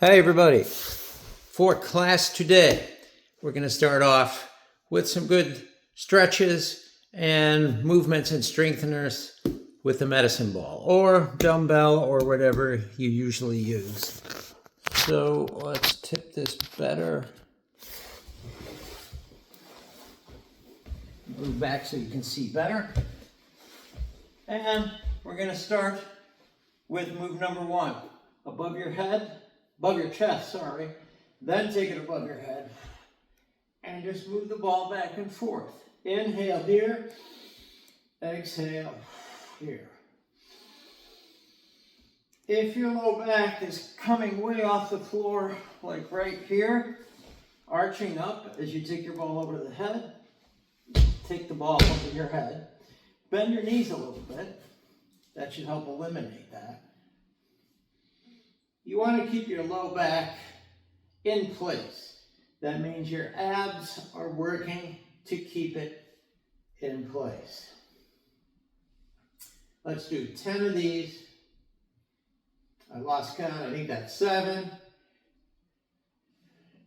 Hi everybody. For class today, we're going to start off with some good stretches and movements and strengtheners with the medicine ball or dumbbell or whatever you usually use. So let's tip this better. Move back so you can see better. And we're going to start with move number one. Above your head. Above your chest, sorry. Then take it above your head. And just move the ball back and forth. Inhale here. Exhale here. If your low back is coming way off the floor, like right here, arching up as you take your ball over the head, take the ball over your head. Bend your knees a little bit. That should help eliminate that. You want to keep your low back in place. That means your abs are working to keep it in place. Let's do 10 of these. I lost count. I think that's 7,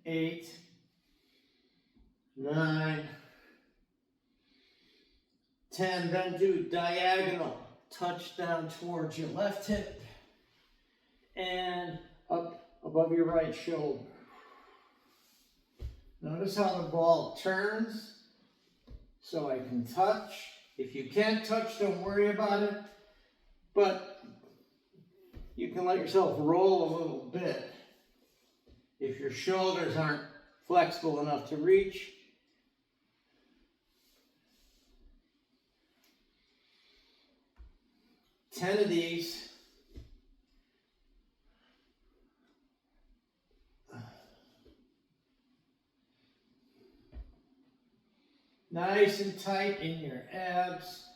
8, 9, 10. Then do diagonal. Touch down towards your left hip and up above your right shoulder. Notice how the ball turns so I can touch. If you can't touch, don't worry about it. But you can let yourself roll a little bit. If your shoulders aren't flexible enough to reach, ten of these. Nice and tight in your abs.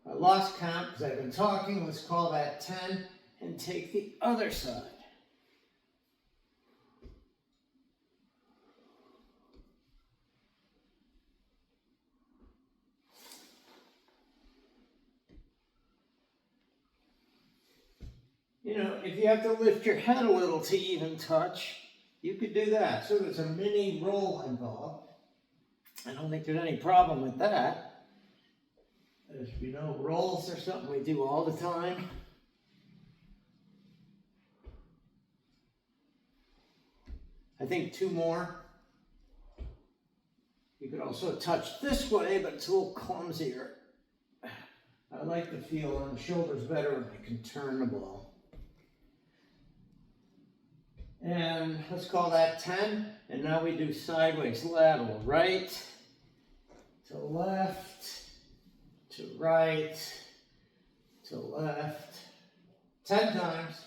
I lost count because I've been talking. Let's call that 10 and take the other side. You know, if you have to lift your head a little to even touch, you could do that. So there's a mini roll involved. I don't think there's any problem with that. As you know, rolls are something we do all the time. I think 2 more. You could also touch this way, but it's a little clumsier. I like the feel on the shoulders better when I can turn the ball. And let's call that 10. And now we do sideways lateral. Right to left, to right, to left. 10 times.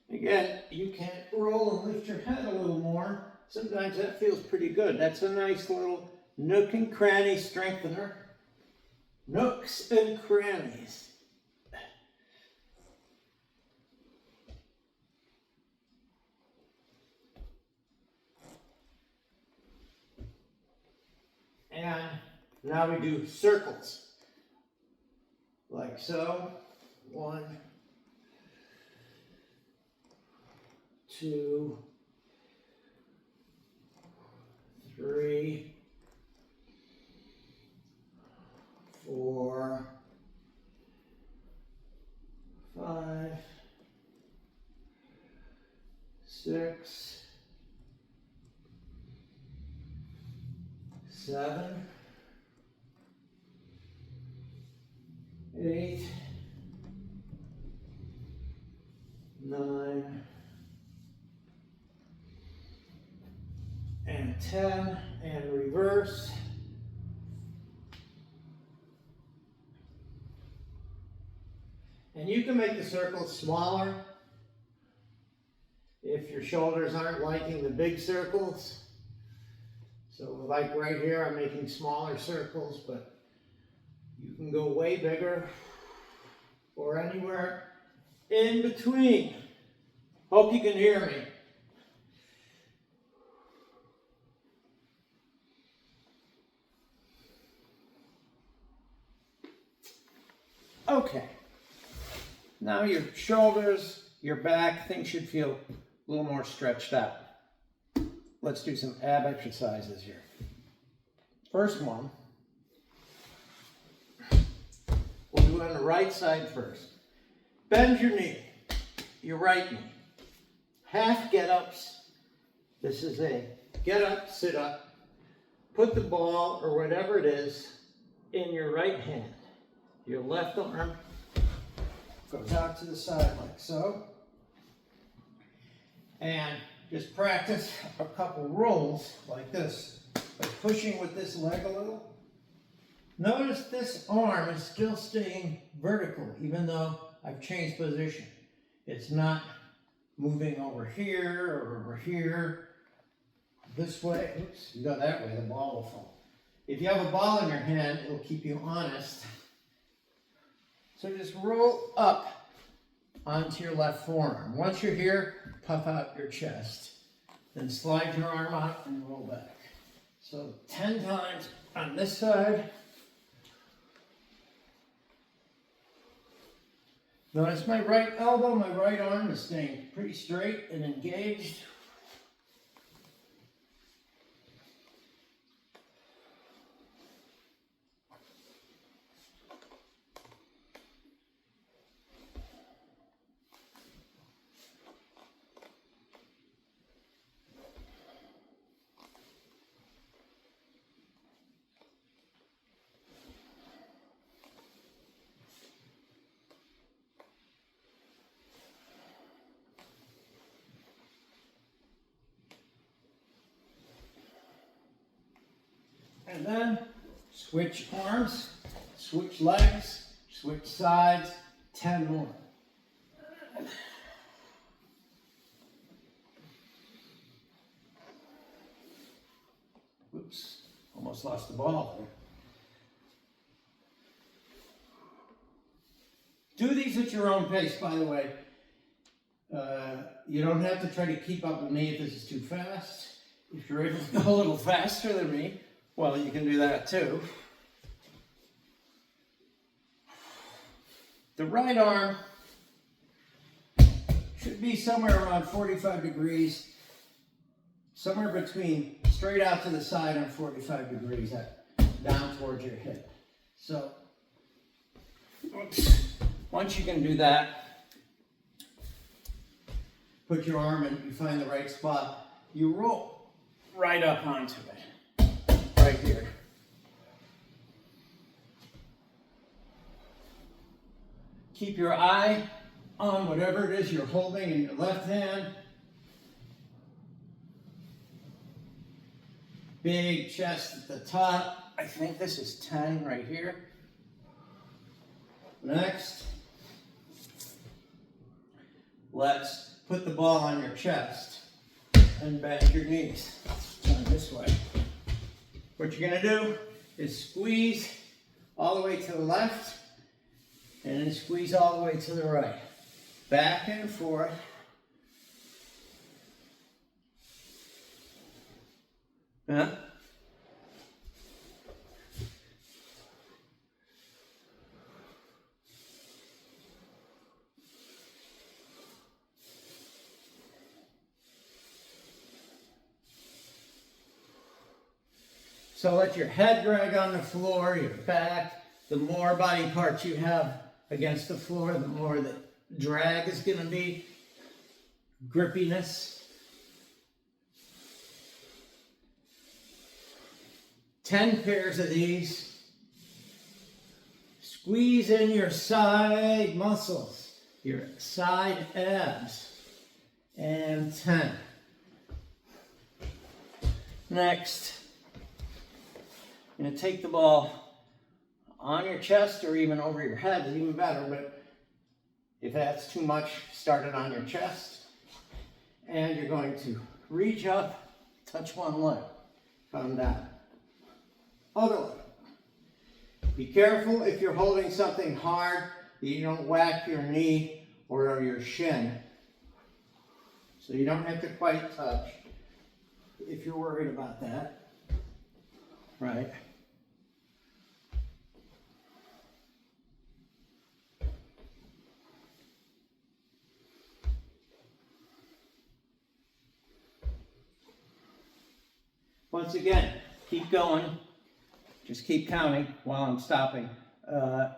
Again, you can roll and lift your head a little more. Sometimes that feels pretty good. That's a nice little nook and cranny strengthener. Nooks and crannies. And now we do circles. Like so. 1, 2, 3, 4, 5, 6, 7, 8, 9, and 10, and reverse. And you can make the circles smaller if your shoulders aren't liking the big circles. So like right here, I'm making smaller circles, but you can go way bigger or anywhere in between. Hope you can hear me. Okay. Now your shoulders, your back, things should feel a little more stretched out. Let's do some ab exercises here. First one, we'll do it on the right side first. Bend your knee, your right knee. Half get-ups. This is a get-up, sit-up. Put the ball, or whatever it is, in your right hand. Your left arm goes out to the side like so. And just practice a couple rolls like this, by pushing with this leg a little. Notice this arm is still staying vertical, even though I've changed position. It's not moving over here or over here. This way, oops, you go that way, the ball will fall. If you have a ball in your hand, it'll keep you honest. So just roll up onto your left forearm. Once you're here, puff out your chest. Then slide your arm out and roll back. So 10 times on this side. Notice my right elbow, my right arm is staying pretty straight and engaged. And then switch arms, switch legs, switch sides, 10 more. Oops, almost lost the ball there. Do these at your own pace, by the way. You don't have to try to keep up with me if this is too fast. If you're able to go a little faster than me, well, you can do that too. The right arm should be somewhere around 45 degrees, somewhere between straight out to the side and 45 degrees down towards your hip. So, once you can do that, put your arm in, you find the right spot, you roll right up onto it. Right here. Keep your eye on whatever it is you're holding in your left hand. Big chest at the top. I think this is 10 right here. Next, let's put the ball on your chest and bend your knees. Turn this way. What you're going to do is squeeze all the way to the left and then squeeze all the way to the right. Back and forth. Yeah. So let your head drag on the floor, your back. The more body parts you have against the floor, the more the drag is going to be. Grippiness. 10 pairs of these. Squeeze in your side muscles, your side abs. And 10. Next. You're going to take the ball on your chest or even over your head is even better, but if that's too much, start it on your chest And you're going to reach up, touch one leg, come down. Other leg. Be careful if you're holding something hard that you don't whack your knee or your shin. So you don't have to quite touch if you're worried about that. Right. Once again, keep going. Just keep counting while I'm stopping.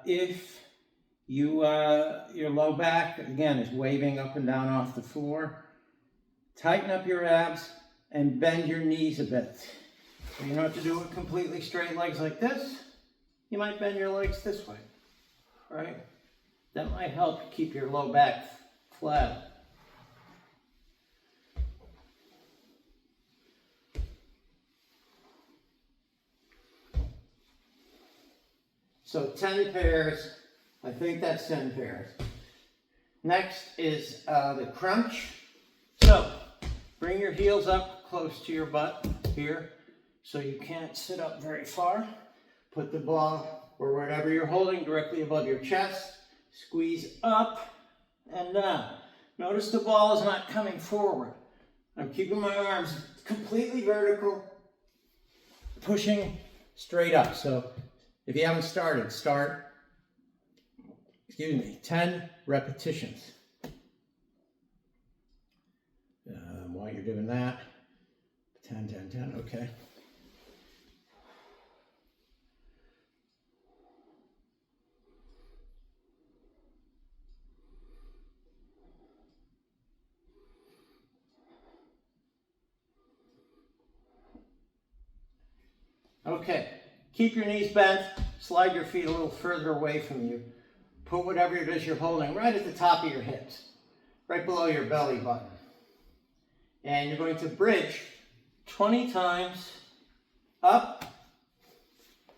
If you, your low back, again, is waving up and down off the floor, tighten up your abs and bend your knees a bit. So you don't have to do it completely straight legs like this. You might bend your legs this way, right? That might help keep your low back flat. So 10 pairs, I think that's 10 pairs. Next is the crunch. So bring your heels up close to your butt here so you can't sit up very far. Put the ball or whatever you're holding directly above your chest. Squeeze up and down. Notice the ball is not coming forward. I'm keeping my arms completely vertical, pushing straight up. So if you haven't started, start, 10 repetitions. While you're doing that, 10, 10, 10, okay. Okay, keep your knees bent, slide your feet a little further away from you. Put whatever it is you're holding right at the top of your hips, right below your belly button. And you're going to bridge 20 times up,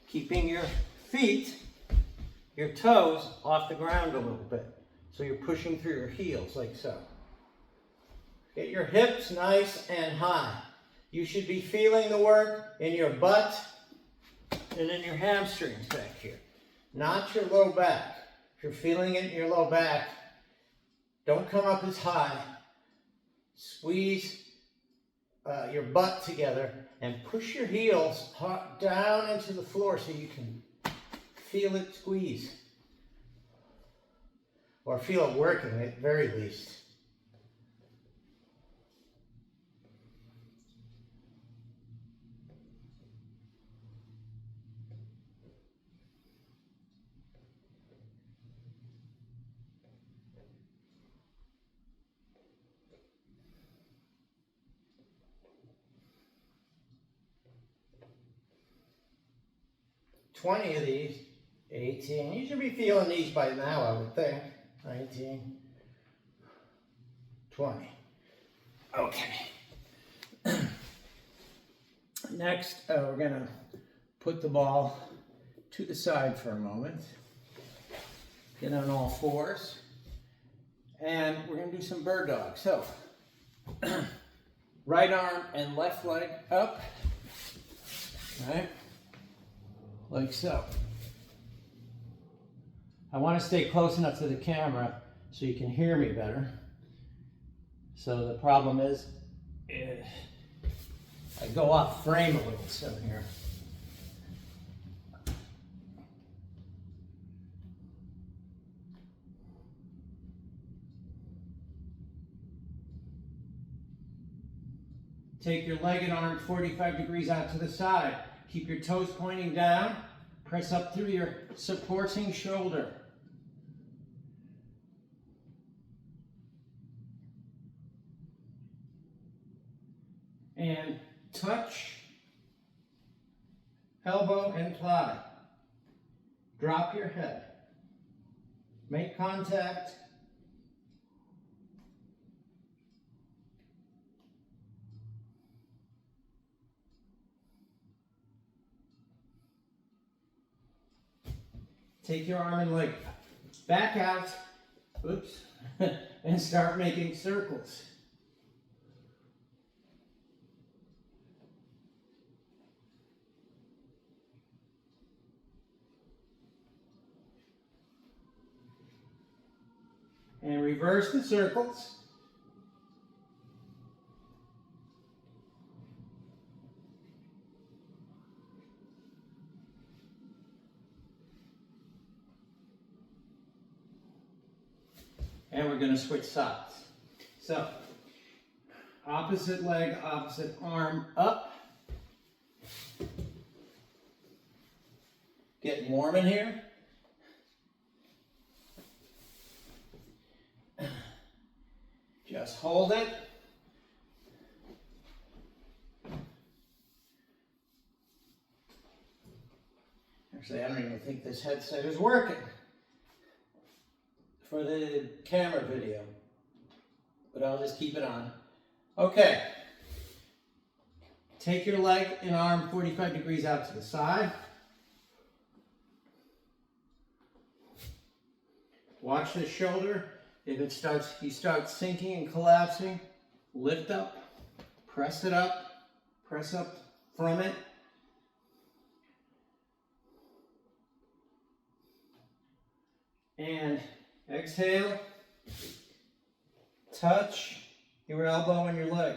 keeping your feet, your toes off the ground a little bit. So you're pushing through your heels like so. Get your hips nice and high. You should be feeling the work in your butt and in your hamstrings back here, not your low back. If you're feeling it in your low back, don't come up as high. Squeeze your butt together and push your heels down into the floor so you can feel it squeeze. Or feel it working at the very least. Of these, 18. You should be feeling these by now, I would think. 19, 20. Okay. Next, we're going to put the ball to the side for a moment. Get on all fours. And we're going to do some bird dog. So, right arm and left leg up. Right? Like so. I want to stay close enough to the camera so you can hear me better. So the problem is, I go off frame a little so here. Take your leg and arm 45 degrees out to the side. Keep your toes pointing down. Press up through your supporting shoulder. And touch, elbow and thigh. Drop your head. Make contact. Take your arm and leg back out, oops, and start making circles. And reverse the circles. And we're going to switch sides. So, opposite leg, opposite arm up. Getting warm in here. Just hold it. Actually, I don't even think this headset is working for the camera video, but I'll just keep it on. Okay. Take your leg and arm 45 degrees out to the side. Watch the shoulder. If you start sinking and collapsing, lift up, press up from it. And exhale, touch your elbow and your leg,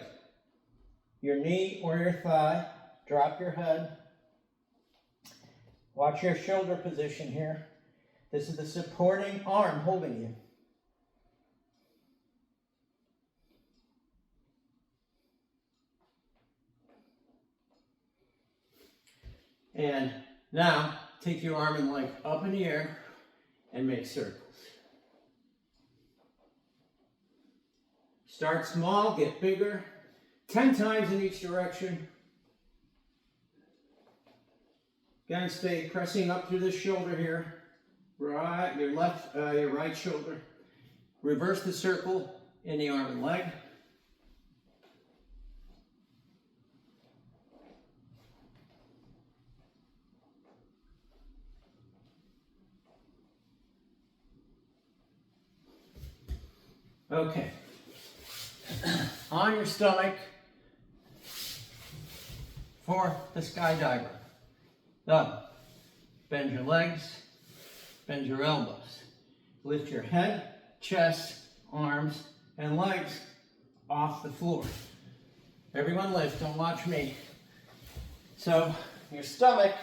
your knee or your thigh, drop your head. Watch your shoulder position here. This is the supporting arm holding you. And now, take your arm and leg up in the air and make circles. Start small, get bigger, 10 times in each direction. Again, stay pressing up through the shoulder here. Right, your right shoulder. Reverse the circle in the arm and leg. Okay. On your stomach for the skydiver. Up. Bend your legs, bend your elbows. Lift your head, chest, arms, and legs off the floor. Everyone lift, don't watch me. So, your stomach,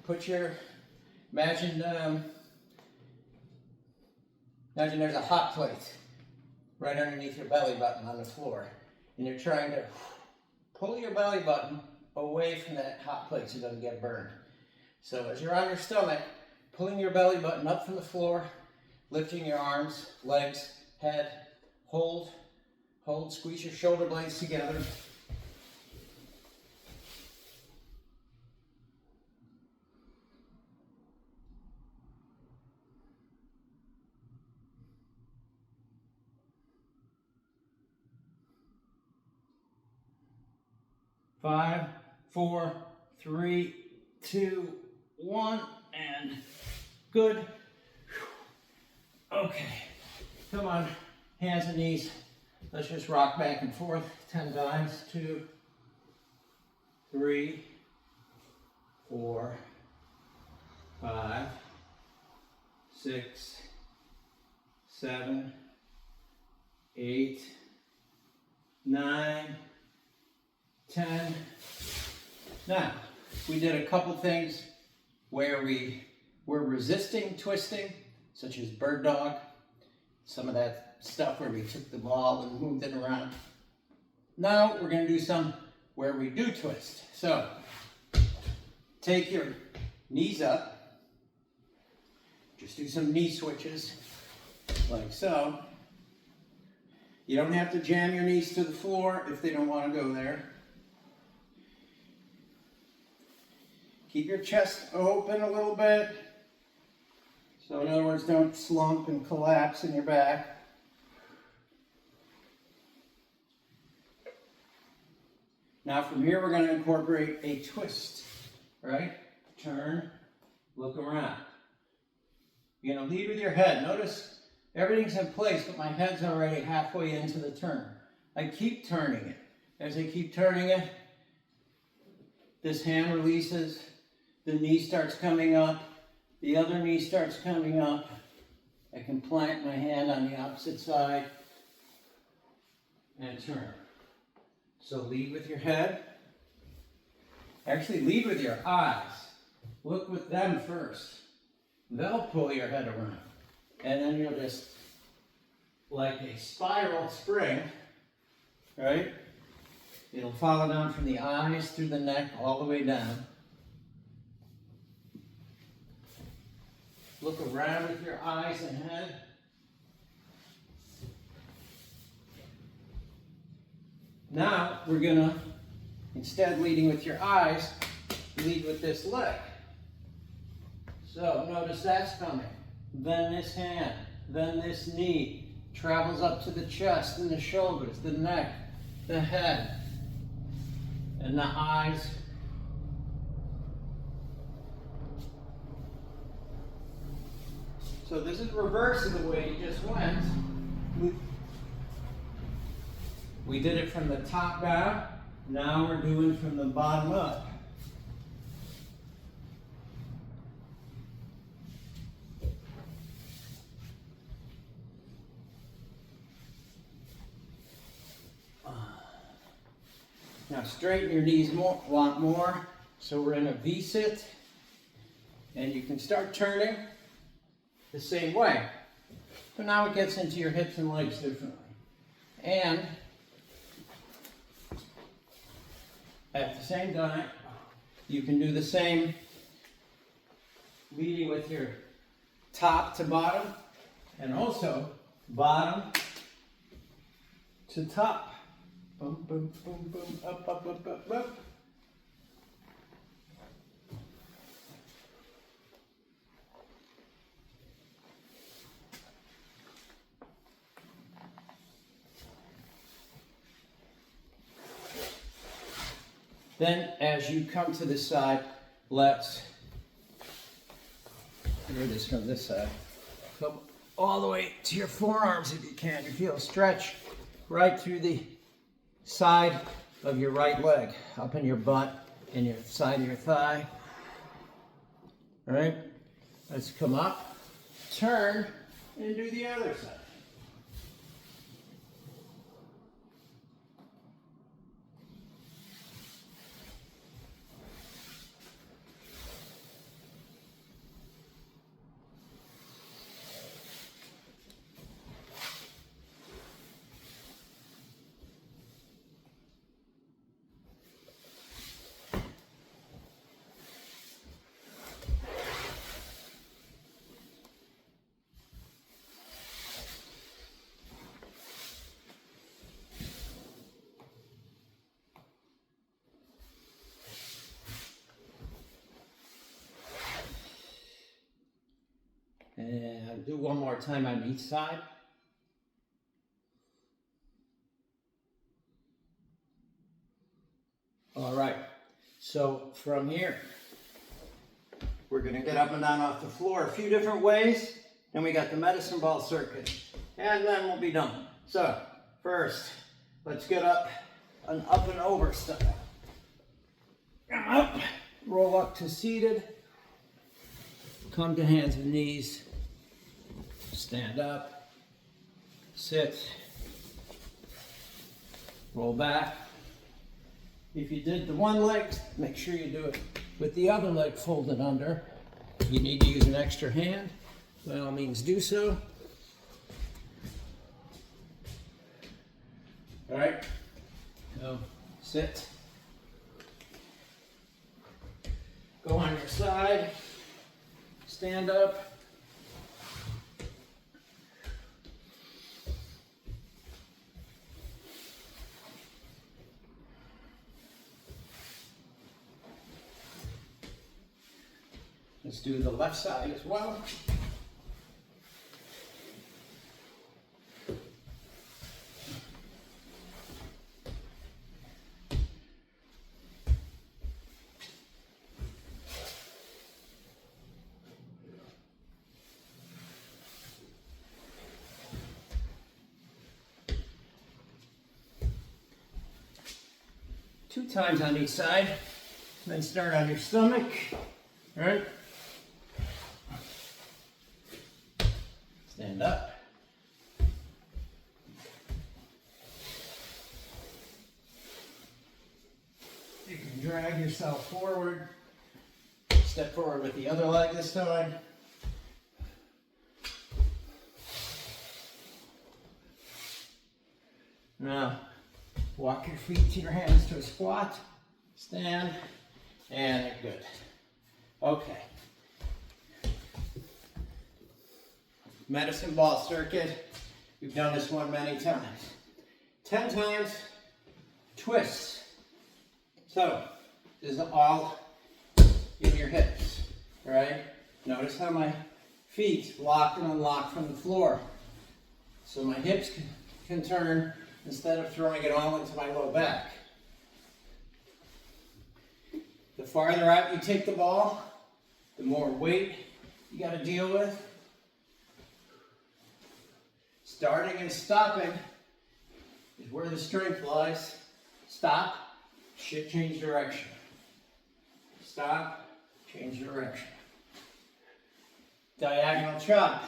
imagine there's a hot plate right underneath your belly button on the floor, and you're trying to pull your belly button away from that hot plate so it doesn't get burned. So as you're on your stomach, pulling your belly button up from the floor, lifting your arms, legs, head, hold, squeeze your shoulder blades together. Five, 4, 3, 2, 1, and good. Okay, come on, hands and knees. Let's just rock back and forth 10 times. 2, 3, 4, 5, 6, 7, 8, 9, 10. Now, we did a couple things where we were resisting twisting, such as bird dog, some of that stuff where we took the ball and moved it around. Now we're going to do some where we do twist. So, take your knees up, just do some knee switches, like so. You don't have to jam your knees to the floor if they don't want to go there. Keep your chest open a little bit. So in other words, don't slump and collapse in your back. Now from here, we're going to incorporate a twist, right? Turn, look around. You're going to lead with your head. Notice everything's in place, but my head's already halfway into the turn. I keep turning it. As I keep turning it, this hand releases. The knee starts coming up, the other knee starts coming up, I can plant my hand on the opposite side and turn. So lead with your head. Actually, lead with your eyes. Look with them first. They'll pull your head around. And then you'll just, like a spiral spring, right? It'll follow down from the eyes through the neck all the way down. Look around with your eyes and head. Now we're gonna, instead of leading with your eyes, lead with this leg. So notice that's coming. Then this hand, then this knee travels up to the chest and the shoulders, the neck, the head, and the eyes. So this is reverse of the way you just went. We did it from the top down. Now we're doing from the bottom up. Now straighten your knees more, want more. So we're in a V-sit. And you can start turning the same way. So now it gets into your hips and legs differently. And at the same time, you can do the same, leading with your top to bottom, and also bottom to top. Boom, boom, boom, boom, up, up, up, up, up. Then, as you come to this side, let's do this from this side. Come all the way to your forearms if you can. You feel a stretch right through the side of your right leg, up in your butt and your side of your thigh. All right, let's come up, turn, and do the other side. And do one more time on each side. All right, so from here, we're gonna get up and down off the floor a few different ways. Then we got the medicine ball circuit, and then we'll be done. So first, let's get up and over style. Up, roll up to seated, come to hands and knees, stand up, sit, roll back. If you did the one leg, make sure you do it with the other leg folded under. If you need to use an extra hand, by all means do so. All right, so sit. Go on your side, stand up. Let's do the left side as well. Two times on each side. Then start on your stomach. All right. stand up. You can drag yourself forward. Step forward with the other leg this time. Now, walk your feet to your hands to a squat, stand, and you're good. Okay. Medicine ball circuit. We've done this one many times. 10 times, twists. So, this is all in your hips, right? Notice how my feet lock and unlock from the floor. So my hips can turn instead of throwing it all into my low back. The farther out you take the ball, the more weight you got to deal with. Starting and stopping is where the strength lies. Stop, change direction. Stop, change direction. Diagonal chop,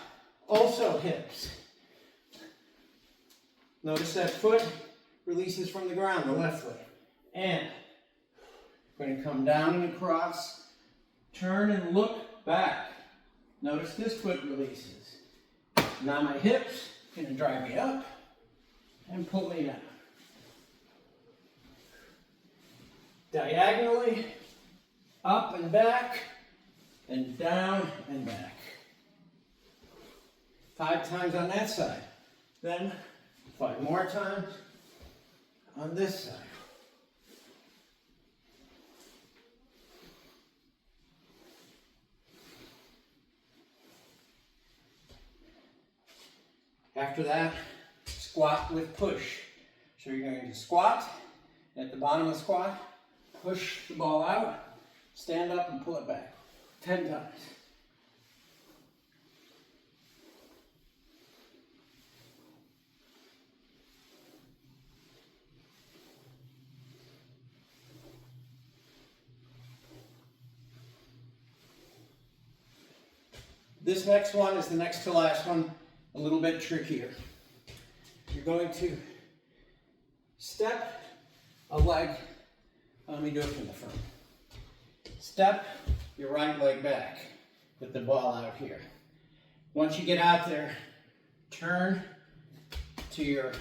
also hips. Notice that foot releases from the ground, the left foot. And we're going to come down and across, turn and look back. Notice this foot releases. Now my hips are going to drive me up and pull me down. Diagonally, up and back, and down and back. 5 times on that side. Then 5 more times on this side. After that, squat with push. So you're going to squat, at the bottom of the squat, push the ball out, stand up and pull it back. 10 times. This next one is the next to last one, a little bit trickier. You're going to step a leg. Let me do it from the front. Step your right leg back with the ball out here. Once you get out there, turn to your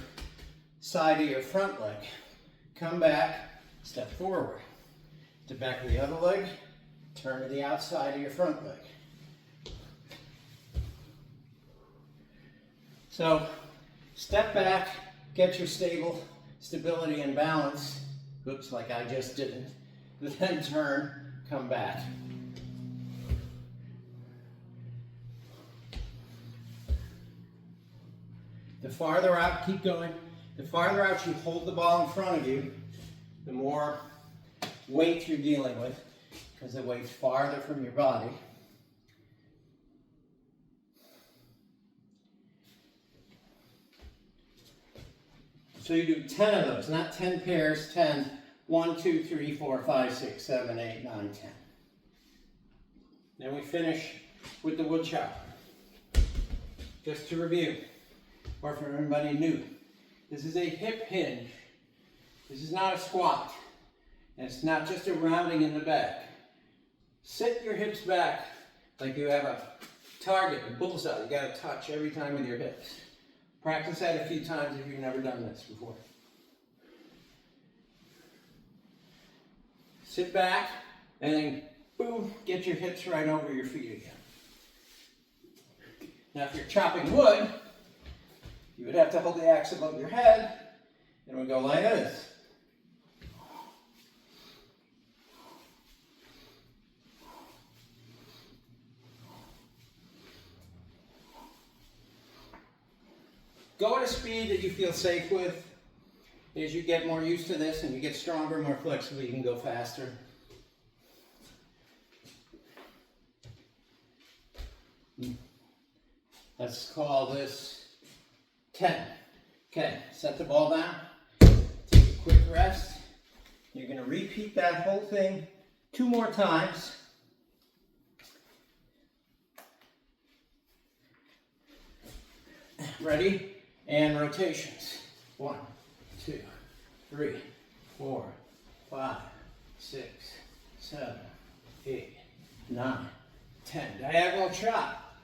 side of your front leg. Come back, step forward. To back of the other leg, turn to the outside of your front leg. So, step back, get your stability and balance. Oops, like I just didn't. Then turn, come back. The farther out, keep going. The farther out you hold the ball in front of you, the more weight you're dealing with, because the weight's farther from your body. So you do 10 of those, not 10 pairs, 10. 1, 2, 3, 4, 5, 6, 7, 8, 9, 10. Then we finish with the wood chop. Just to review, or for everybody new, this is a hip hinge. This is not a squat. And it's not just a rounding in the back. Sit your hips back like you have a target, a bullseye. You got to touch every time with your hips. Practice that a few times if you've never done this before. Sit back, and then, boom, get your hips right over your feet again. Now, if you're chopping wood, you would have to hold the axe above your head, and it would go like this. Go at a speed that you feel safe with. As you get more used to this and you get stronger, more flexible, you can go faster. Let's call this 10. Okay, set the ball down. Take a quick rest. You're going to repeat that whole thing 2 more times. Ready? And rotations. 1, 2, 3, 4, 5, 6, 7, 8, 9, 10. Diagonal chop.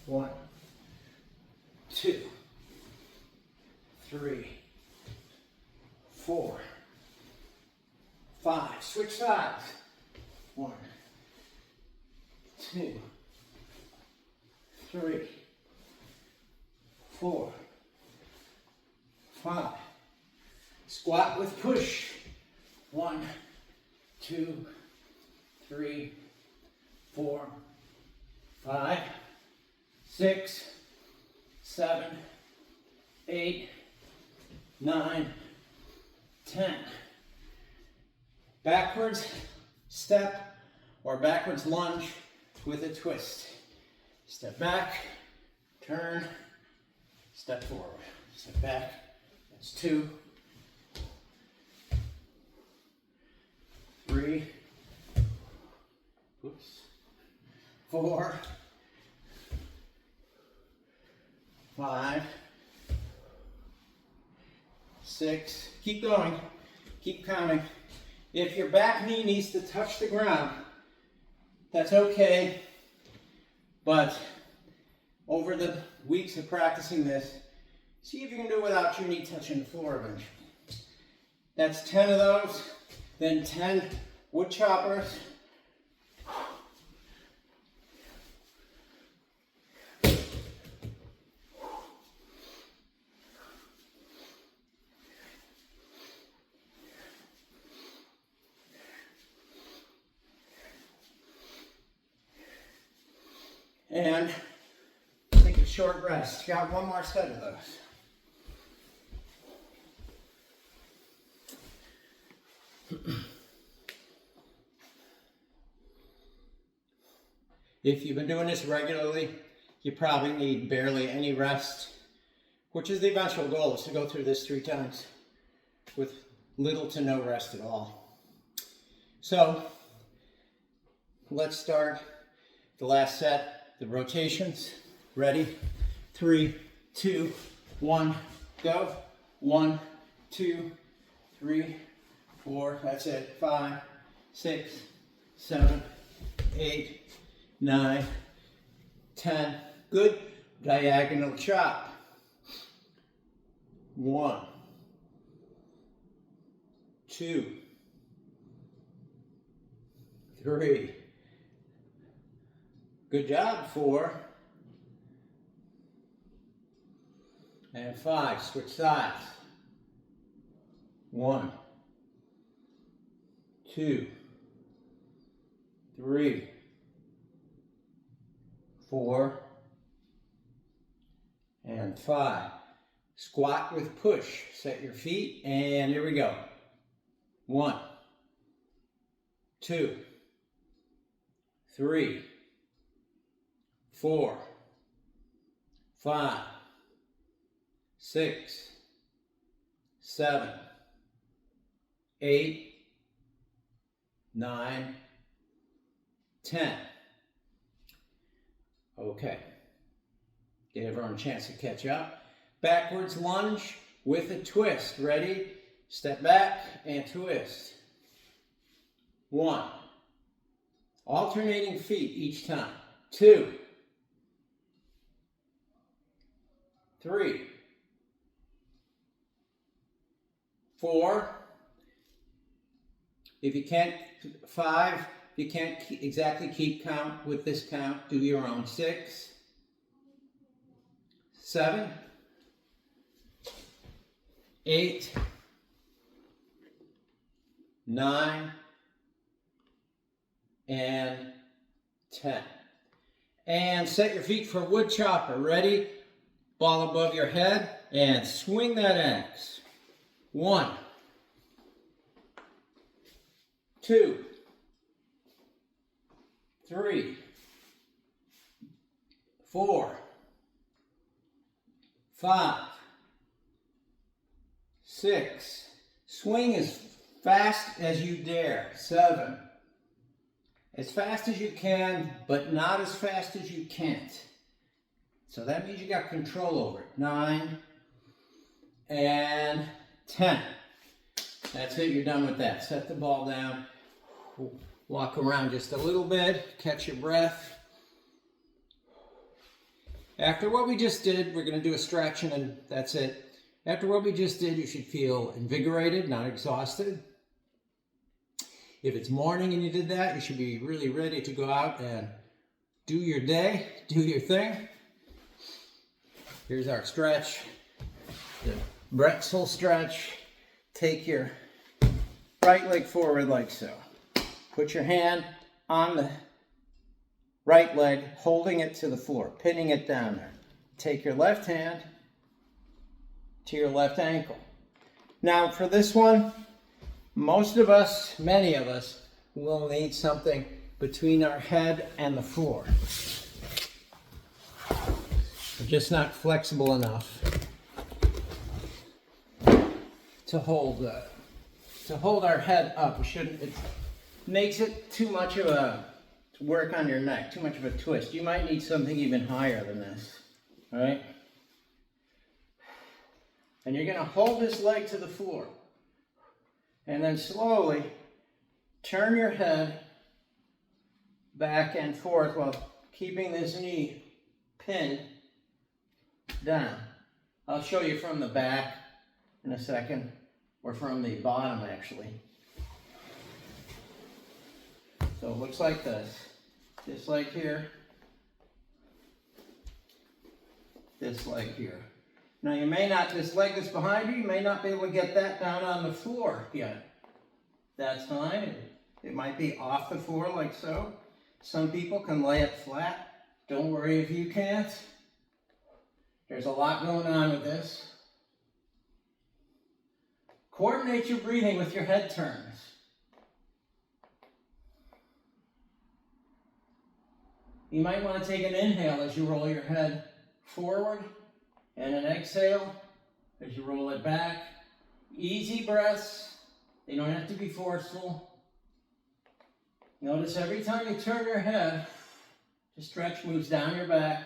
1, 2, 3, 4, 5. Switch sides. 1, 2, 3, 4, 5. Squat with push. 1, 2, 3, 4, 5, 6, 7, 8, 9, 10. Backwards step or backwards lunge with a twist. Step back, turn, step forward. Step back, that's 2, 3, oops, 4, 5, 6, keep going, keep counting. If your back knee needs to touch the ground, that's okay, but over the weeks of practicing this, see if you can do it without your knee touching the floor eventually. That's 10 of those, then 10 wood choppers. And take a short rest. Got one more set of those. If you've been doing this regularly, you probably need barely any rest, which is the eventual goal, is to go through this 3 times with little to no rest at all. So let's start the last set. The rotations. Ready? 3, 2, 1, go. 1, 2, 3, 4, that's it. 5, 6, 7, 8, 9, 10. Good. Diagonal chop. 1, 2, 3. Good job. 4 and 5. Switch sides. 1, 2, 3, 4 and 5. Squat with push. Set your feet and here we go. 1, 2, 3, 4, 5, 6, 7, 8, 9, 10. Okay. Give everyone a chance to catch up. Backwards lunge with a twist. Ready? Step back and twist. 1. Alternating feet each time. 2, 3, 4. If you can't, 5. If you can't exactly keep count with this count, do your own. 6, 7, 8, 9, and 10. And set your feet for wood chopper. Ready? Ball above your head and swing that axe. 1, 2, 3, 4, 5, 6. Swing as fast as you dare. 7. As fast as you can, but not as fast as you can't. So that means you got control over it. 9 and 10. That's it, you're done with that. Set the ball down, walk around just a little bit, catch your breath. After what we just did, we're going to do a stretch and that's it. After what we just did, you should feel invigorated, not exhausted. If it's morning and you did that, you should be really ready to go out and do your day, do your thing. Here's our stretch, the Bretzel stretch. Take your right leg forward like so. Put your hand on the right leg, holding it to the floor, pinning it down there. Take your left hand to your left ankle. Now for this one, most of us, many of us, will need something between our head and the floor. We're just not flexible enough to hold our head up. We shouldn't. It makes it too much of a work on your neck, too much of a twist. You might need something even higher than this. All right. And you're going to hold this leg to the floor. And then slowly turn your head back and forth while keeping this knee pinned down. I'll show you from the back in a second, or from the bottom actually. So it looks like this. This leg here. This leg here. Now you may not, this leg that's behind you, you may not be able to get that down on the floor yet. That's fine. It might be off the floor like so. Some people can lay it flat. Don't worry if you can't. There's a lot going on with this. Coordinate your breathing with your head turns. You might want to take an inhale as you roll your head forward, and an exhale as you roll it back. Easy breaths. They don't have to be forceful. Notice every time you turn your head, the stretch moves down your back.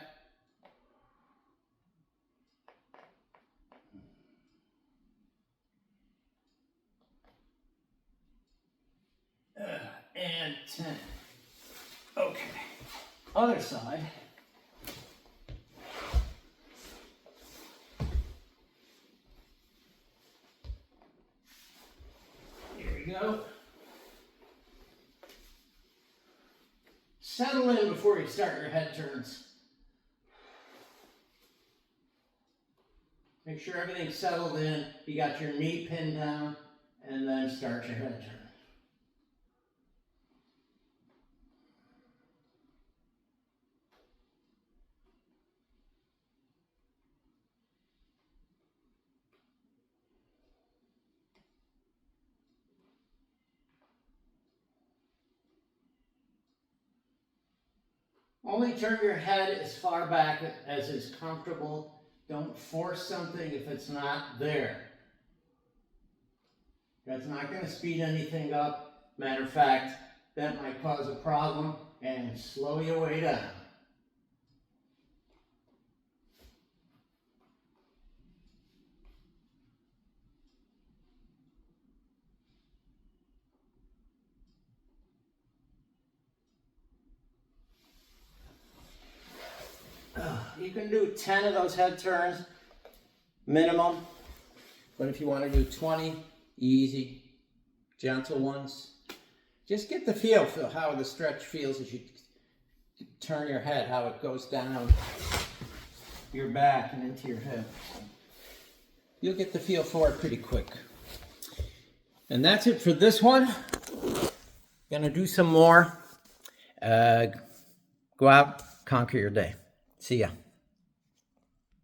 And 10. Okay. Other side. Go. Settle in before you start your head turns. Make sure everything's settled in. You got your knee pinned down, and then start your head turn. Only turn your head as far back as is comfortable. Don't force something if it's not there. That's not going to speed anything up. Matter of fact, that might cause a problem and slow you way down. You can do 10 of those head turns, minimum. But if you want to do 20, easy, gentle ones. Just get the feel for how the stretch feels as you turn your head, how it goes down your back and into your head. You'll get the feel for it pretty quick. And that's it for this one. Gonna do some more. Go out, conquer your day. See ya.